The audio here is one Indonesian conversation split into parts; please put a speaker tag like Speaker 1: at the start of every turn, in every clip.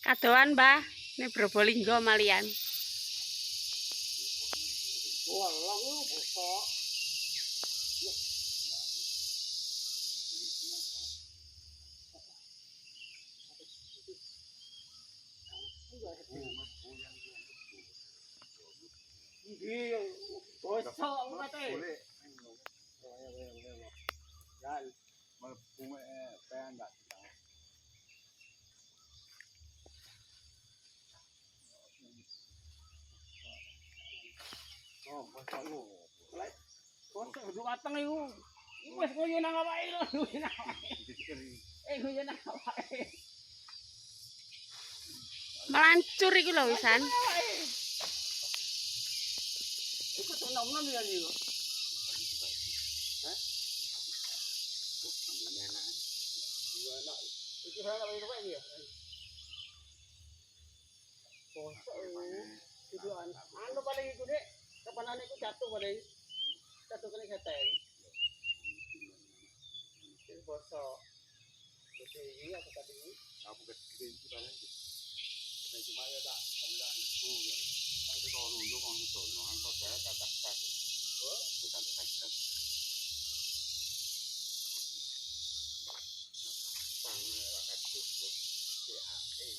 Speaker 1: Kadoan, Mbah. Ini Probolinggo malian. Melancur iki lho wisan.
Speaker 2: Iku tenom-tenom ya iki. Hah? Enak. Iki ora apa iki ya? Bosok itu anu paling iku Dik, kapanane iku jatuh paling. Jatuh kene keteng. Iki bosok. Iki apa tadi ini? Aku gede iki paling. Nek cuma ya tak enggak itu ya. Tapi kalau nunggu mau nyono, angko saya kata-kata. Oh, bukan kata-kata. Pange wakat cukup. CAE.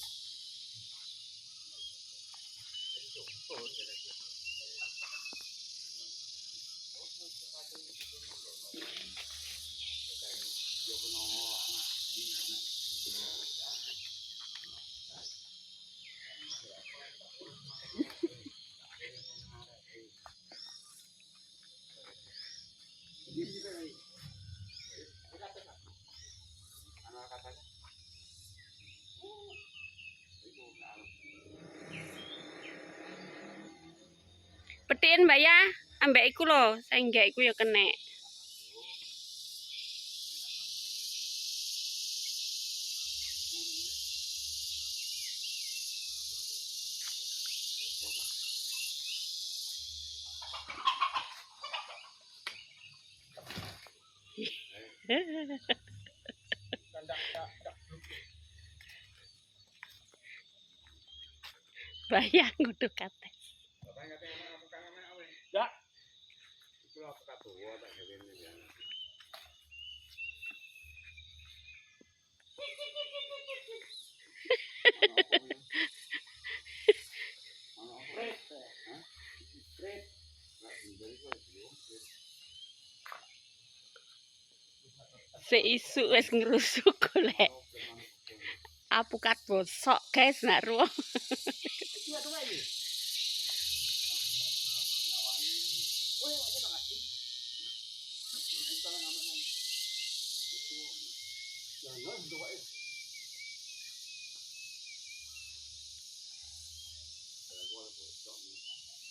Speaker 1: Petiin Mbak ya, ambek iku lho, saenggak iku ya kenek. Bayang kudu kate.
Speaker 2: Ya. Itu apa katuwa tak ngene ya.
Speaker 1: Seisu wis ngerusuk golek. Apukat bosok guys nak ruang.
Speaker 2: Jangan doa